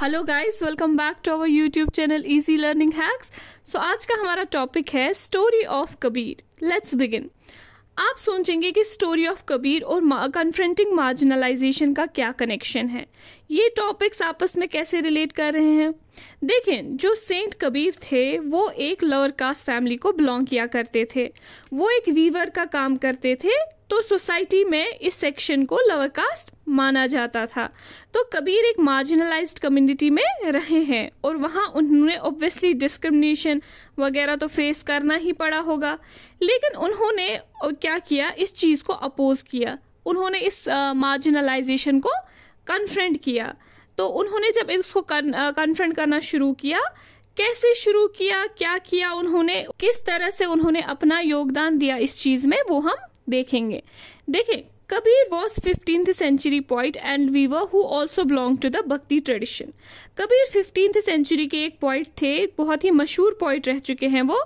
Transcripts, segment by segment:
Hello guys, welcome back to our YouTube channel easy learning hacks. So आज का हमारा topic है story of Kabir. Let's begin. आप सोचेंगे कि स्टोरी ऑफ कबीर और कन्फ्रंटिंग मार्जिनलाइजेशन का क्या कनेक्शन है, ये टॉपिक्स आपस में कैसे रिलेट कर रहे हैं। देखें, जो सेंट कबीर थे वो एक लोअर कास्ट फैमिली को बिलोंग किया करते थे। वो एक वीवर का काम करते थे, तो सोसाइटी में इस सेक्शन को लोअर कास्ट माना जाता था। तो कबीर एक मार्जिनलाइज्ड कम्युनिटी में रहे हैं और वहाँ उन्होंने ऑब्वियसली डिस्क्रिमिनेशन वगैरह तो फेस करना ही पड़ा होगा, लेकिन उन्होंने क्या किया, इस चीज़ को अपोज किया। उन्होंने इस मार्जिनलाइजेशन को कन्फ्रंट किया। तो उन्होंने जब इसको कन्फ्रंट करना शुरू किया, कैसे शुरू किया, क्या किया उन्होंने, किस तरह से उन्होंने अपना योगदान दिया इस चीज़ में, वो हम देखेंगे। देखें, Kabir was 15th century poet and weaver who also belonged to the भक्ति ट्रेडिशन। कबीर 15th century के एक पोइट थे, बहुत ही मशहूर पोइट रह चुके हैं वो,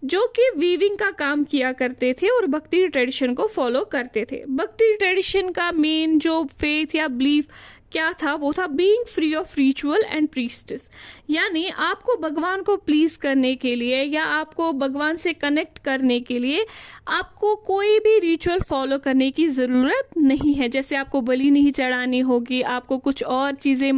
जो कि वीविंग का काम किया करते थे और भक्ति ट्रेडिशन को फॉलो करते थे। भक्ति ट्रेडिशन का मेन जो फेथ या बिलीफ क्या था, वो था being free of ritual and priestess. यानी आपको भगवान को प्लीज करने के लिए या आपको भगवान से कनेक्ट करने के लिए आपको कोई भी रिचुअल फॉलो करने की ज़रूरत नहीं है। जैसे आपको बलि नहीं चढ़ानी होगी, आपको कुछ और चीज़ें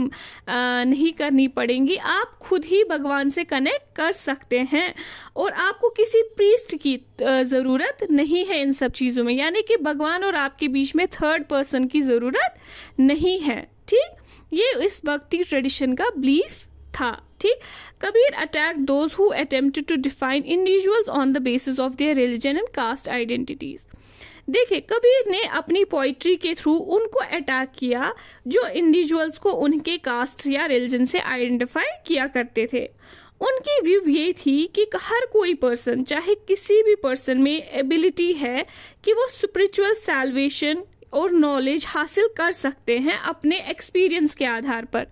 नहीं करनी पड़ेंगी, आप खुद ही भगवान से कनेक्ट कर सकते हैं और आपको किसी प्रीस्ट की ज़रूरत नहीं है इन सब चीज़ों में। यानी कि भगवान और आपके बीच में थर्ड पर्सन की ज़रूरत नहीं है। ठीक, ये इस भक्ति ट्रेडिशन का बिलीफ था। ठीक, Kabir attack those who attempted to define individuals on the basis of their religion and caste identities. देखिए, कबीर ने अपनी पोइट्री के थ्रू उनको अटैक किया जो इंडिविजुअल्स को उनके कास्ट या रिलीजन से आइडेंटिफाई किया करते थे। उनकी व्यू ये थी कि हर कोई पर्सन, चाहे किसी भी पर्सन में एबिलिटी है कि वो स्पिरिचुअल सैल्वेशन और नॉलेज हासिल कर सकते हैं अपने एक्सपीरियंस के आधार पर।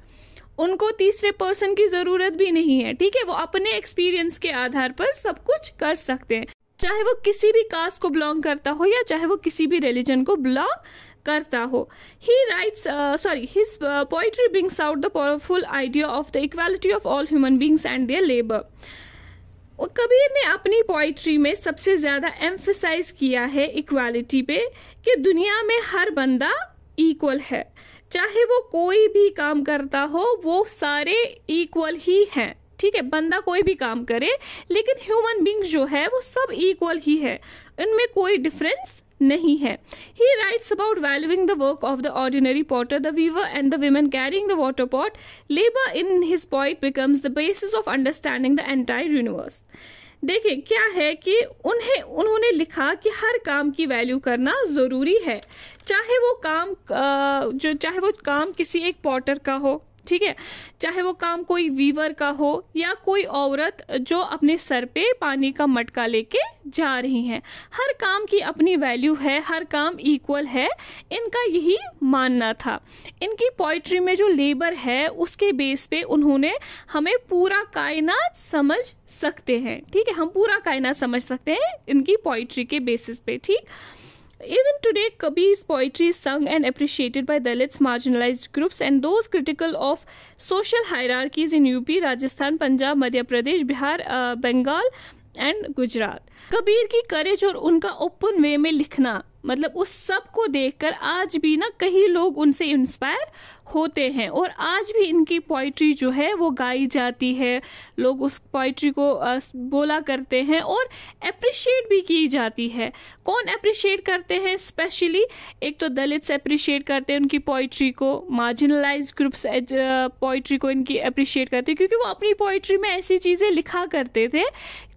उनको तीसरे पर्सन की ज़रूरत भी नहीं है। ठीक है, वो अपने एक्सपीरियंस के आधार पर सब कुछ कर सकते हैं, चाहे वो किसी भी कास्ट को बिलोंग करता हो या चाहे वो किसी भी रिलीजन को बिलोंग करता हो। His poetry brings out the powerful idea of the equality of all human beings and their labor। और कबीर ने अपनी पोइट्री में सबसे ज़्यादा एम्फसाइज किया है इक्वालिटी पे, कि दुनिया में हर बंदा इक्वल है, चाहे वो कोई भी काम करता हो, वो सारे इक्वल ही हैं। ठीक है, बंदा कोई भी काम करे, लेकिन ह्यूमन बींग्स जो है वो सब इक्वल ही है, इनमें कोई डिफरेंस नहीं है। He writes about valuing the work of the ordinary potter, the weaver and the women carrying the water pot. Labor in his poet becomes the basis of understanding the entire universe। देखिए, क्या है कि उन्होंने लिखा कि हर काम की value करना ज़रूरी है, चाहे वो काम किसी एक पॉटर का हो, ठीक है, चाहे वो काम कोई वीवर का हो या कोई औरत जो अपने सर पे पानी का मटका लेके जा रही हैं। हर काम की अपनी वैल्यू है, हर काम इक्वल है, इनका यही मानना था। इनकी पोइट्री में जो लेबर है उसके बेस पे उन्होंने हमें पूरा कायनात समझ सकते हैं। ठीक है, हम पूरा कायनात समझ सकते हैं इनकी पोइट्री के बेसिस पे। ठीक, even today, Kabir's poetry is sung and appreciated by Dalits, marginalized groups, and those critical of social hierarchies in UP, Rajasthan, Punjab, Madhya Pradesh, Bihar, Bengal and Gujarat। Kabir की करेज और उनका ओपन वे में लिखना, मतलब उस सब को देखकर आज भी ना कई लोग उनसे इंस्पायर होते हैं और आज भी इनकी पोइट्री जो है वो गाई जाती है, लोग उस पोइट्री को बोला करते हैं और अप्रिशिएट भी की जाती है। कौन अप्रिशिएट करते हैं? स्पेशली एक तो दलित्स अप्रिशिएट करते हैं उनकी पोइट्री को, मार्जिनलाइज्ड ग्रुप्स पोइट्री को इनकी अप्रिशिएट करते हैं, क्योंकि वो अपनी पोइट्री में ऐसी चीज़ें लिखा करते थे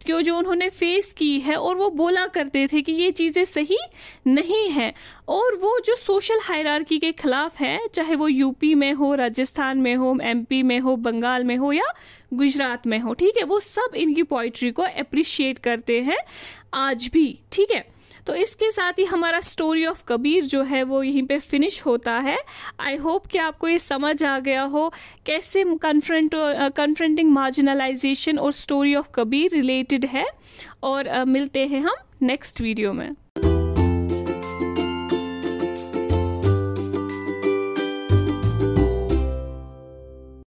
क्यों जो उन्होंने फेस की है और वो बोला करते थे कि ये चीज़ें सही नहीं है, और वो जो सोशल हायरार्की के खिलाफ है, चाहे वो यूपी में हो, राजस्थान में हो, एमपी में हो, बंगाल में हो या गुजरात में हो। ठीक है, वो सब इनकी पोइट्री को अप्रिशिएट करते हैं आज भी। ठीक है, तो इसके साथ ही हमारा स्टोरी ऑफ कबीर जो है वो यहीं पे फिनिश होता है। आई होप कि आपको ये समझ आ गया हो कैसे कन्फ्रंटिंग मार्जिनलाइजेशन और स्टोरी ऑफ कबीर रिलेटेड है, और मिलते हैं हम नेक्स्ट वीडियो में।